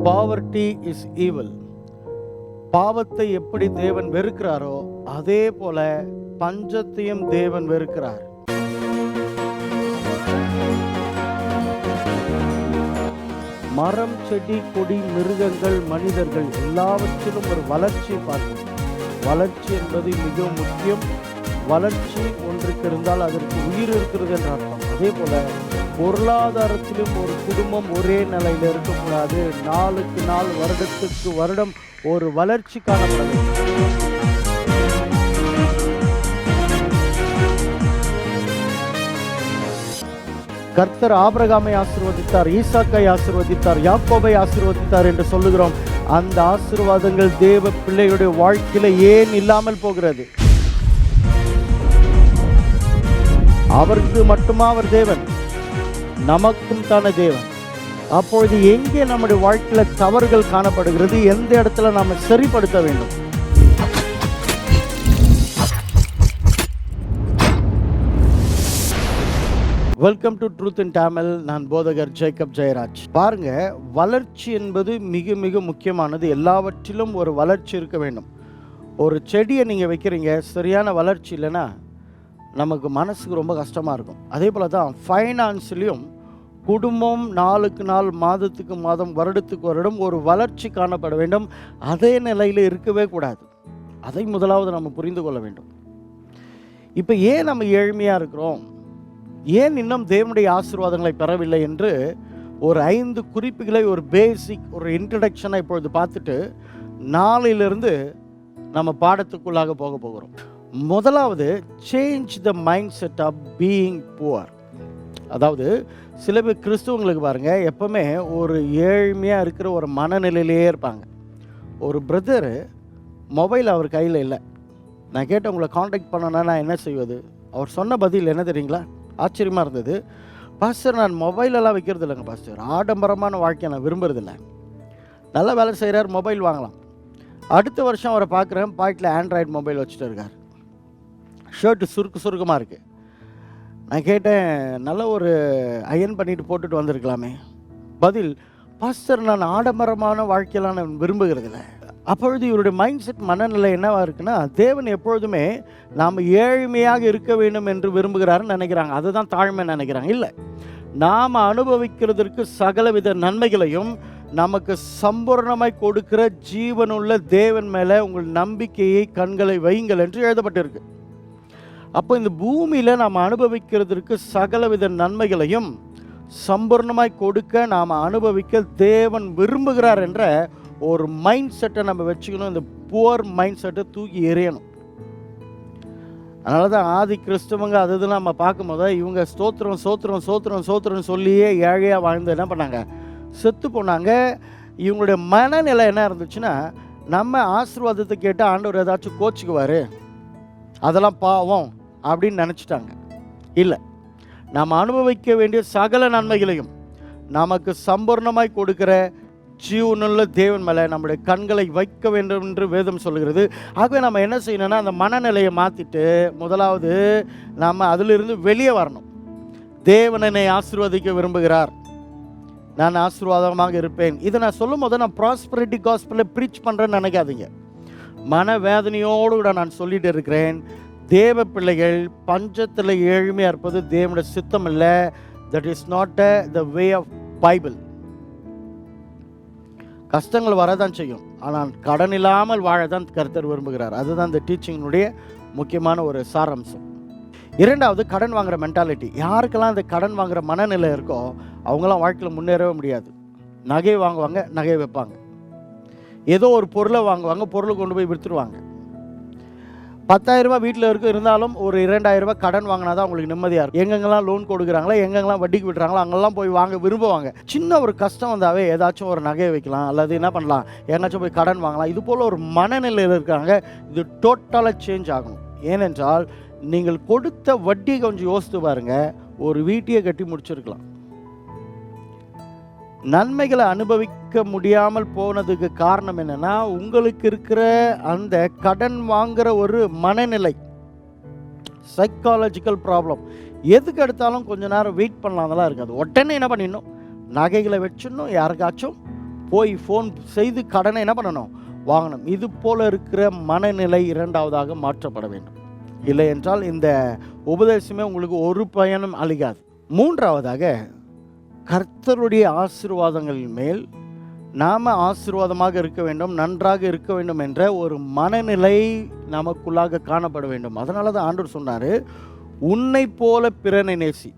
Poverty is evil. பாவத்தை எப்படி தேவன் வெறுக்கிறாரோ அதே போல பஞ்சத்தையும் தேவன் வெறுக்கிறார். மரம், செடி, கொடி, மிருகங்கள், மனிதர்கள் எல்லாவற்றிலும் ஒரு வளர்ச்சியை பார்க்கணும். வளர்ச்சி என்பது மிகவும் முக்கியம். வளர்ச்சி ஒன்றுக்கு இருந்தால் அதற்கு உயிர் இருக்கிறது என்ற அர்த்தம். அதே போல பொருளாதாரத்திலும் ஒரு குடும்பம் ஒரே நிலையில் இருக்கக்கூடாது. நாளுக்கு நாள், வருடத்துக்கு வருடம் ஒரு வளர்ச்சி காணப்பட வேண்டும். கர்த்தர் ஆபிரகாமை ஆசீர்வதித்தார், ஈசாக்கை ஆசீர்வதித்தார், யாக்கோபை ஆசீர்வதித்தார் என்று சொல்லுகிறோம். அந்த ஆசீர்வாதங்கள் தேவ பிள்ளைகளுடைய வாழ்க்கையில ஏன் இல்லாமல் போகிறது? அவருக்கு மட்டுமா அவர் தேவன்? நமக்கும் தானே தேவன். அப்பொழுது எங்கே நம்முடைய வாழ்க்கையில தவறுகள் காணப்படுகிறது? எந்த இடத்துல நாம சரிப்படுத்த வேண்டும்? வெல்கம் டு ட்ரூத் இன் தமிழ். நான் போதகர் ஜெயராஜ். பாருங்க, வளர்ச்சி என்பது மிக மிக முக்கியமானது. எல்லாவற்றிலும் ஒரு வளர்ச்சி இருக்க வேண்டும். ஒரு செடியை நீங்க வைக்கிறீங்க, சரியான வளர்ச்சி இல்லைன்னா நமக்கு மனசுக்கு ரொம்ப கஷ்டமாக இருக்கும். அதே போல் தான் ஃபைனான்ஸ்லேயும் குடும்பம் நாளுக்கு நாள், மாதத்துக்கு மாதம், வருடத்துக்கு வருடம் ஒரு வளர்ச்சி காணப்பட வேண்டும். அதே நிலையில் இருக்கவே கூடாது. அதை முதலாவது நம்ம புரிந்து கொள்ள வேண்டும். இப்போ ஏன் நம்ம ஏழ்மையாக இருக்கிறோம், ஏன் இன்னும் தேவனுடைய ஆசீர்வாதங்களை பெறவில்லை என்று ஒரு 5 குறிப்புகளை, ஒரு பேசிக், ஒரு இன்ட்ரடக்ஷனை இப்பொழுது பார்த்துட்டு நாளையிலிருந்து நம்ம பாடத்துக்குள்ளாக போக போகிறோம். முதலாவது, change the mind set of being poor. அதாவது சில பேர் கிறிஸ்துவங்களுக்கு பாருங்கள், எப்பவுமே ஒரு ஏழ்மையாக இருக்கிற ஒரு மனநிலையிலேயே இருப்பாங்க. ஒரு பிரதரு மொபைல் அவர் கையில் இல்லை. நான் கேட்டேன், உங்களை காண்டாக்ட் பண்ணனா நான் என்ன செய்வது? அவர் சொன்ன பதில் என்ன தெரியுங்களா? ஆச்சரியமாக இருந்தது. பாஸ்டர், நான் மொபைலெல்லாம் வைக்கிறது இல்லைங்க பாஸ்டர், ஆடம்பரமான வாழ்க்கையை நான் விரும்புறதில்லை. நல்ல வேலை செய்கிறார், மொபைல் வாங்கலாம். அடுத்த வருஷம் அவரை பார்க்குறேன், பாக்கெட்டில் ஆண்ட்ராய்டு மொபைல் வச்சுட்டு இருக்கார். ஷர்ட்டு சுருக்கமாக இருக்குது. நான் கேட்டேன், நல்ல ஒரு அயன் பண்ணிட்டு போட்டுட்டு வந்திருக்கலாமே. பதில், பாஸ்டர், நான் ஆடம்பரமான வாழ்க்கையெல்லாம் நான் விரும்புகிறதில்ல. அப்பொழுது இவருடைய மைண்ட் செட், மனநிலை என்னவாக இருக்குன்னா, தேவன் எப்பொழுதுமே நாம் ஏழ்மையாக இருக்க வேண்டும் என்று விரும்புகிறாருன்னு நினைக்கிறாங்க. அதுதான் தாழ்மை நினைக்கிறாங்க. இல்லை, நாம் அனுபவிக்கிறதற்கு சகலவித நன்மைகளையும் நமக்கு சம்பூர்ணமாய் கொடுக்கிற ஜீவனுள்ள தேவன் மேலே உங்கள் நம்பிக்கையை, கண்களை வையுங்கள் என்று எழுதப்பட்டிருக்கு. அப்போ இந்த பூமியில் நாம் அனுபவிக்கிறதற்கு சகலவித நன்மைகளையும் சம்பூர்ணமாய் கொடுக்க, நாம் அனுபவிக்க தேவன் விரும்புகிறார் என்ற ஒரு மைண்ட் செட்டை நம்ம வச்சுக்கணும். இந்த புவர் மைண்ட் செட்டை தூக்கி எறியணும். அதனால தான் ஆதி கிறிஸ்தவங்க அது நம்ம பார்க்கும்போது இவங்க ஸ்தோத்திரம் சொல்லியே ஏழையாக வாழ்ந்து என்ன பண்ணாங்க? செத்து போனாங்க. இவங்களுடைய மனநிலை என்ன இருந்துச்சுன்னா, நம்ம ஆசீர்வாதத்தை கேட்டு ஆண்டவர் ஏதாச்சும் கோச்சிக்குவார், அதெல்லாம் பாவம் அப்படின்னு நினச்சிட்டாங்க. இல்லை, நாம் அனுபவிக்க வேண்டிய சகல நன்மைகளையும் நமக்கு சம்பூர்ணமாய் கொடுக்கிற ஜீவனுள்ள தேவன் மேலே நம்முடைய கண்களை வைக்க வேண்டும் என்று வேதம் சொல்லுகிறது. ஆகவே நம்ம என்ன செய்யணும்னா, அந்த மனநிலையை மாற்றிட்டு முதலாவது நாம் அதிலிருந்து வெளியே வரணும். தேவன் என்னை ஆசீர்வதிக்க விரும்புகிறார், நான் ஆசீர்வாதமாக இருப்பேன். இதை நான் சொல்லும் போது நான் ப்ராஸ்பரிட்டி காஸ்பலை ப்ரீச் பண்ணுறேன்னு நினைக்காதீங்க. மனவேதனையோடு கூட நான் சொல்லிட்டு இருக்கிறேன். தேவ பிள்ளைகள் பஞ்சத்தில் ஏழ்மையாக இருப்பது தேவனுடைய சித்தம் இல்லை. That is not the way of Bible. கஷ்டங்கள் வரதான் செய்யும், ஆனால் கடன் இல்லாமல் வாழ தான் கர்த்தர் விரும்புகிறார். அதுதான் இந்த டீச்சிங்கினுடைய முக்கியமான ஒரு சாராம்சம். இரண்டாவது, கடன் வாங்குகிற மென்டாலிட்டி. யாருக்கெல்லாம் இந்த கடன் வாங்குகிற மனநிலை இருக்கோ அவங்களாம் வாழ்க்கையில் முன்னேறவே முடியாது. நகை வாங்குவாங்க, நகை வைப்பாங்க. ஏதோ ஒரு பொருளை வாங்குவாங்க, பொருளை கொண்டு போய் விற்றுருவாங்க. 10,000 ரூபாய் வீட்டில் இருந்தாலும் ஒரு 2,000 ரூபாய் கடன் வாங்கினா தான் அவங்களுக்கு நிம்மதியாக இருக்கும். எங்கெங்கெல்லாம் லோன் கொடுக்குறாங்களோ, எங்கெங்கெல்லாம் வட்டிக்கு விட்டுறாங்களோ அங்கெல்லாம் போய் வாங்க விரும்புவாங்க. சின்ன ஒரு கஷ்டம் வந்தாவே ஏதாச்சும் ஒரு நகையை வைக்கலாம், அல்லது என்ன பண்ணலாம், எங்கேயாச்சும் போய் கடன் வாங்கலாம். இது போல் ஒரு மனநிலையில் இருக்காங்க. இது டோட்டலாக சேஞ்ச் ஆகணும். ஏனென்றால் நீங்கள் கொடுத்த வட்டி கொஞ்சம் யோசித்து பாருங்கள், ஒரு வீட்டையே கட்டி முடிச்சிருக்கலாம். நன்மைகளை அனுபவிக்க முடியாமல் போனதுக்கு காரணம் என்னன்னா, உங்களுக்கு இருக்கிற அந்த கடன் வாங்குற ஒரு மனநிலை, சைக்காலஜிக்கல் ப்ராப்ளம். எதுக்கு எடுத்தாலும் கொஞ்ச நேரம் வெயிட் பண்ணலாம், அதெல்லாம் இருக்காது. உடனே என்ன பண்ணிடணும், நகைகளை வச்சிடணும், யாருக்காச்சும் போய் ஃபோன் செய்து கடனை என்ன பண்ணணும், வாங்கணும். இது போல இருக்கிற மனநிலை இரண்டாவதாக மாற்றப்பட வேண்டும். இல்லை என்றால் இந்த உபதேசமே உங்களுக்கு ஒரு பயனும் அளிக்காது. மூன்றாவதாக, கர்த்தருடைய ஆசீர்வாதங்களின் மேல் நாம் ஆசீர்வாதமாக இருக்க வேண்டும், நன்றாக இருக்க வேண்டும் என்ற ஒரு மனநிலை நமக்குள்ளாக காணப்பட வேண்டும். அதனால தான் ஆண்டவர் சொன்னார், உன்னை போல பிறனை நேசி.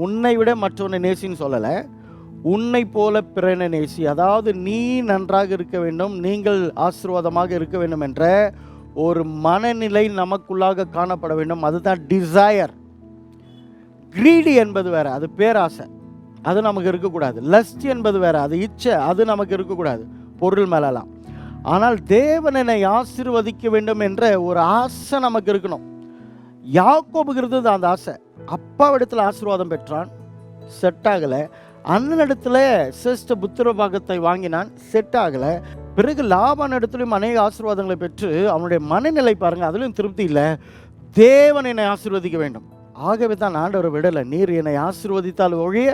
உன்னை விட மற்றவனை நேசின்னு சொல்லலை, உன்னை போல பிறனை நேசி. அதாவது நீ நன்றாக இருக்க வேண்டும், நீங்கள் ஆசீர்வாதமாக இருக்க வேண்டும் என்ற ஒரு மனநிலை நமக்குள்ளாக காணப்பட வேண்டும். அதுதான் டிசையர். கிரீடி என்பது வேற, அது பேராசை, அது நமக்கு இருக்கக்கூடாது. லஸ்ட் என்பது வேற, அது இச்சை, அது நமக்கு இருக்கக்கூடாது பொருள் மேலலாம். ஆனால் தேவன் என்னை ஆசீர்வதிக்க வேண்டும் என்ற ஒரு ஆசை நமக்கு இருக்கணும். யாக்கோபுக்கு இருந்தது அந்த ஆசை. அப்பாவிடத்தில் ஆசீர்வாதம் பெற்றான், செட் ஆகலை. அண்ணனிடத்துல சிரேஷ்ட புத்திர பாகத்தை வாங்கினான், செட் ஆகலை. பிறகு லாபான் இடத்துலையும் அநேக ஆசீர்வாதங்களை பெற்று அவனுடைய மனநிலை பாருங்கள், அதுலேயும் திருப்தி இல்லை. தேவன் என்னை ஆசீர்வதிக்க வேண்டும், ஆகவே தான் ஆண்டவரை விடலை. நீர் என்னை ஆசீர்வதித்தால் ஒழிய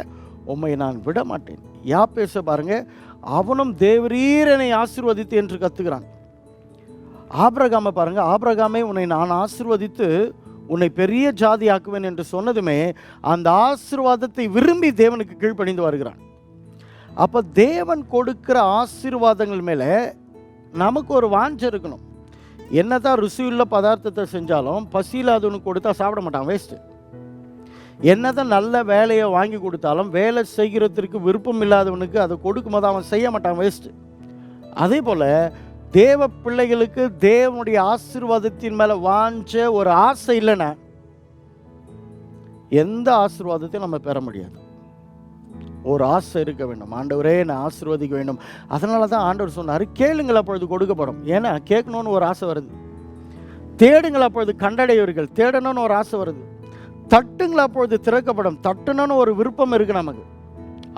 உம்மை நான் விட மாட்டேன். யாப்பேச பாருங்க, அவனும் தேவரீர் என்னை ஆசீர்வதித்து என்று கத்துக்கிறான். ஆபிரகாமை பாருங்க, ஆபிரகாமை உன்னை நான் ஆசீர்வதித்து உன்னை பெரிய ஜாதி ஆக்குவேன் என்று சொன்னதுமே அந்த ஆசீர்வாதத்தை விரும்பி தேவனுக்கு கீழ்ப்படிந்து வருகிறான். அப்போ தேவன் கொடுக்கிற ஆசீர்வாதங்கள் மேலே நமக்கு ஒரு வாஞ்சை இருக்கணும். என்னதான் ருசியுள்ள பதார்த்தத்தை செஞ்சாலும் பசியில்லாதவனுக்கு கொடுத்தா சாப்பிட மாட்டான், வேஸ்ட்டு. என்னதான் நல்ல வேலையை வாங்கி கொடுத்தாலும் வேலை செய்கிறதுக்கு விருப்பம் இல்லாதவனுக்கு அதை கொடுக்கும்போது அவன் செய்ய மாட்டான், வேஸ்ட்டு. அதே போல் தேவ பிள்ளைகளுக்கு தேவனுடைய ஆசீர்வாதத்தின் மேலே வாஞ்ச ஒரு ஆசை இல்லைன்னா எந்த ஆசீர்வாதத்தையும் நம்ம பெற முடியாது. ஒரு ஆசை இருக்க வேண்டும், ஆண்டவரே நான் ஆசீர்வதிக்க வேண்டும். அதனால தான் ஆண்டவர் சொன்னார், கேளுங்கள் அப்பொழுது கொடுக்கப்படும். ஏன்னா கேட்கணும்னு ஒரு ஆசை வருது, தேடுங்கள் அப்பொழுது கண்டடைவீர்கள், தேடணும்னு ஒரு ஆசை வருது, தட்டுங்கள் அப்பொழுது திறக்கப்படும், தட்டணும்னு ஒரு விருப்பம் இருக்கு நமக்கு.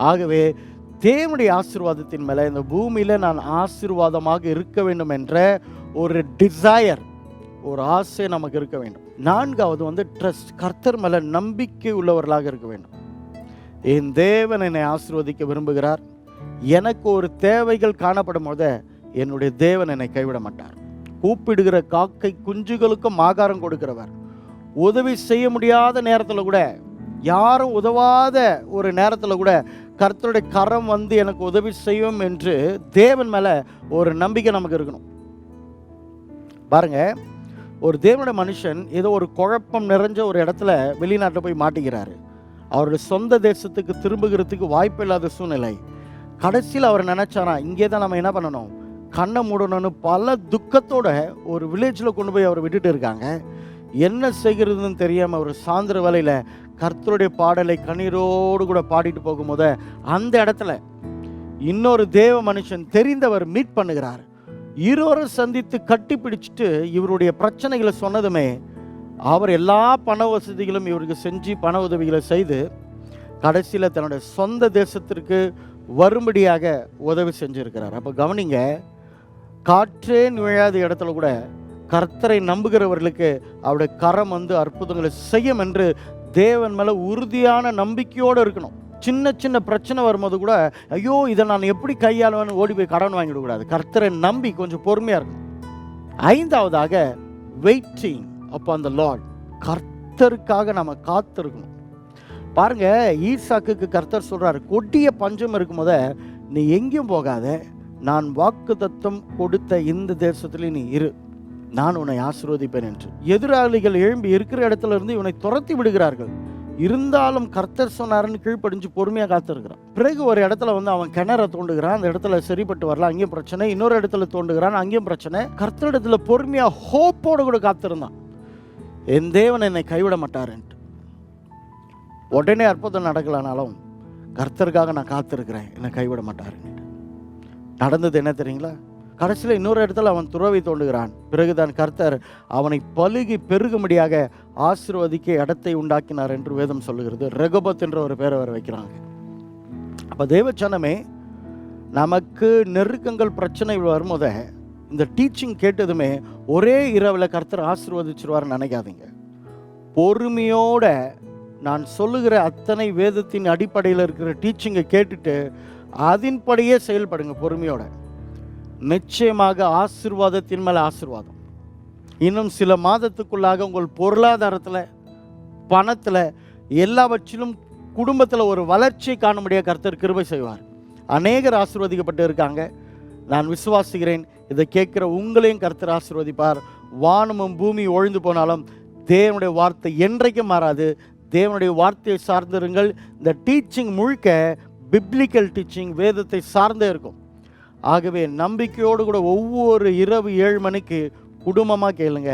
ஆகவே தேவனுடைய ஆசீர்வாதத்தின் மேலே இந்த பூமியில் நான் ஆசீர்வாதமாக இருக்க வேண்டும் என்ற ஒரு டிசையர், ஒரு ஆசை நமக்கு இருக்க வேண்டும். நான்காவது ட்ரஸ்ட், கர்த்தர் மேலே நம்பிக்கை உள்ளவர்களாக இருக்க வேண்டும். என் தேவன் என்னை ஆசீர்வதிக்க விரும்புகிறார், எனக்கு ஒரு தேவைகள் காணப்படும் போது என்னுடைய தேவன் என்னை கைவிட மாட்டார். கூப்பிடுகிற காக்கை குஞ்சுகளுக்கும் ஆகாரம் கொடுக்கிறவர், உதவி செய்ய முடியாத நேரத்தில் கூட, யாரும் உதவாத ஒரு நேரத்தில் கூட கர்த்தருடைய கரம் வந்து எனக்கு உதவி செய்யும் என்று தேவன் மேலே ஒரு நம்பிக்கை நமக்கு இருக்கணும். பாருங்க, ஒரு தேவனுடைய மனுஷன் ஏதோ ஒரு குழப்பம் நிறைஞ்ச ஒரு இடத்துல வெளிநாட்டில் போய் மாட்டிக்கிறாரு. அவருடைய சொந்த தேசத்துக்கு திரும்புகிறதுக்கு வாய்ப்பு இல்லாத சூழ்நிலை. கடைசியில் அவர் நினைச்சாரா, இங்கே தான் நம்ம என்ன பண்ணணும், கண்ணை மூடணும்னு பல துக்கத்தோட ஒரு வில்லேஜில் கொண்டு போய் அவர் விட்டுட்டு இருக்காங்க. என்ன செய்கிறதுன்னு தெரியாமல் ஒரு சாயந்தர வேலையில் கர்த்தருடைய பாடலை கண்ணீரோடு கூட பாடிட்டு போகும்போது அந்த இடத்துல இன்னொரு தேவ மனுஷன் தெரிந்தவர் மீட் பண்ணுகிறார். இருவரும் சந்தித்து கட்டி பிடிச்சிட்டு இவருடைய பிரச்சனைகளை சொன்னதுமே அவர் எல்லா பண வசதிகளும் இவருக்கு செஞ்சு பண உதவிகளை செய்து கடைசியில் தன்னுடைய சொந்த தேசத்திற்கு வரும்படியாக உதவி செஞ்சிருக்கிறார். அப்போ கவனிங்க, காற்றே நுழையாத இடத்துல கூட கர்த்தரை நம்புகிறவர்களுக்கு அவருடைய கரம் வந்து அற்புதங்களை செய்யும் என்று தேவன் மேலே உறுதியான நம்பிக்கையோடு இருக்கணும். சின்ன சின்ன பிரச்சனை வரும்போது கூட ஐயோ இதை நான் எப்படி கையாளுவேன்னு ஓடி போய் கடன் வாங்கிடக்கூடாது. கர்த்தரை நம்பி கொஞ்சம் பொறுமையாக இருக்கணும். ஐந்தாவதாக வெயிட்டிங் அப்பான் த லார்ட், கர்த்தருக்காக நம்ம காத்திருக்கணும். பாருங்க, ஈசாக்குக்கு கர்த்தர் சொல்றாரு, கொடிய பஞ்சம் இருக்கும் போத நீ எங்கேயும் போகாத, நான் வாக்குத்தத்தம் கொடுத்த இந்த தேசத்துல நீ இரு, நான் உன்னை ஆசீர்வதிப்பேன் என்று. எதிராளிகள் எழும்பி இருக்கிற இடத்துல இருந்து இவனை துரத்தி விடுகிறார்கள். இருந்தாலும் கர்த்தர் சொன்னாருன்னு கீழ்ப்படிஞ்சு பொறுமையாக காத்திருக்கிறான். பிறகு ஒரு இடத்துல வந்து அவன் கிணற தோண்டுகிறான், அந்த இடத்துல சரிப்பட்டு வரல, அங்கேயும் பிரச்சனை. இன்னொரு இடத்துல தோண்டுகிறான், அங்கேயும் பிரச்சனை. கர்த்தர் இடத்துல பொறுமையாக ஹோப்போடு கூட காத்திருந்தான். என் தேவன் என்னை கைவிட மாட்டாருன்ட்டு. உடனே அற்புதம் நடக்கலனாலும் கர்த்தருக்காக நான் காத்திருக்கிறேன், என்னை கைவிட மாட்டாருன்ட்டு. நடந்தது என்ன தெரியுங்களா? கடைசியில் இன்னொரு இடத்துல அவன் துறவை தோண்டுகிறான். பிறகுதான் கர்த்தர் அவனை பலுகி பெருகும்படியாக ஆசீர்வதிக்க இடத்தை உண்டாக்கினார் என்று வேதம் சொல்லுகிறது. ரெகோபத் என்ற ஒரு பேரை வர வைக்கிறாங்க. அப்போ தேவச்சனமே, நமக்கு நெருக்கங்கள் பிரச்சனை வரும்போத இந்த டீச்சிங் கேட்டதுமே ஒரே இரவில் கர்த்தர் ஆசீர்வதிச்சிருவார்னு நினைக்காதீங்க. பொறுமையோட நான் சொல்லுகிற அத்தனை வேதத்தின் அடிப்படையில் இருக்கிற டீச்சிங்கை கேட்டுட்டு அதன்படியே செயல்படுங்க பொறுமையோட. நிச்சயமாக ஆசீர்வாதத்தின் மேலே ஆசீர்வாதம். இன்னும் சில மாதத்துக்குள்ளாக உங்கள் பொருளாதாரத்தில், பணத்தில், எல்லாவற்றிலும் குடும்பத்தில் ஒரு வளர்ச்சியை காண முடியாத கர்த்தர் கிருபை செய்வார். அநேகர் ஆசீர்வதிக்கப்பட்டு இருக்காங்க. நான் விசுவாசிக்கிறேன், இதை கேட்குற உங்களையும் கர்த்தர் ஆசீர்வதிப்பார். வானமும் பூமி ஒழிந்து போனாலும் தேவனுடைய வார்த்தை என்றைக்கும் மாறாது. தேவனுடைய வார்த்தையை சார்ந்திருங்கள். இந்த டீச்சிங் முழுக்க பிப்ளிக்கல் டீச்சிங், வேதத்தை சார்ந்தே இருக்கும். ஆகவே நம்பிக்கையோடு கூட ஒவ்வொரு இரவு 7 மணிக்கு குடும்பமாக கேளுங்க,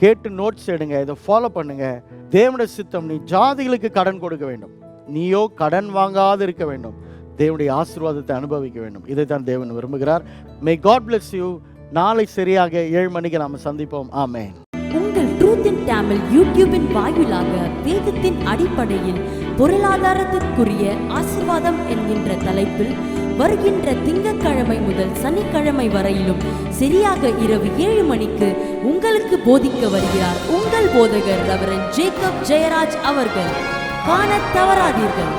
கேட்டு நோட்ஸ் எடுங்க, இதை ஃபாலோ பண்ணுங்க. தேவனுடைய சித்தம், நீ ஜாதிகளுக்கு கடன் கொடுக்க வேண்டும், நீயோ கடன் வாங்காது இருக்க வேண்டும், தேவனுடைய ஆசீர்வாதத்தை அனுபவிக்க வேண்டும். இதை தான் தேவன் விரும்புகிறார். May God bless you. நாளை சரியாக 7 மணிக்கு நாம் சந்திப்போம். ஆமென். உங்கள் ட்ரூத் இன் தமிழ் யூடியூபின் வாயிலாக வேதத்தின் அடிப்படையில் பொருளாதாரத்திற்குரிய ஆசீர்வாதம் என்கின்ற தலைப்பில் வருகின்ற திங்கட்கிழமை முதல் சனிக்கிழமை வரையிலும் சரியாக இரவு 7 மணிக்கு உங்களுக்கு போதிக்க வருகிறார் உங்கள் போதகர் ரெவரண்ட் ஜேக்கப் ஜெயராஜ் அவர்கள். காண தவறாதீர்கள்.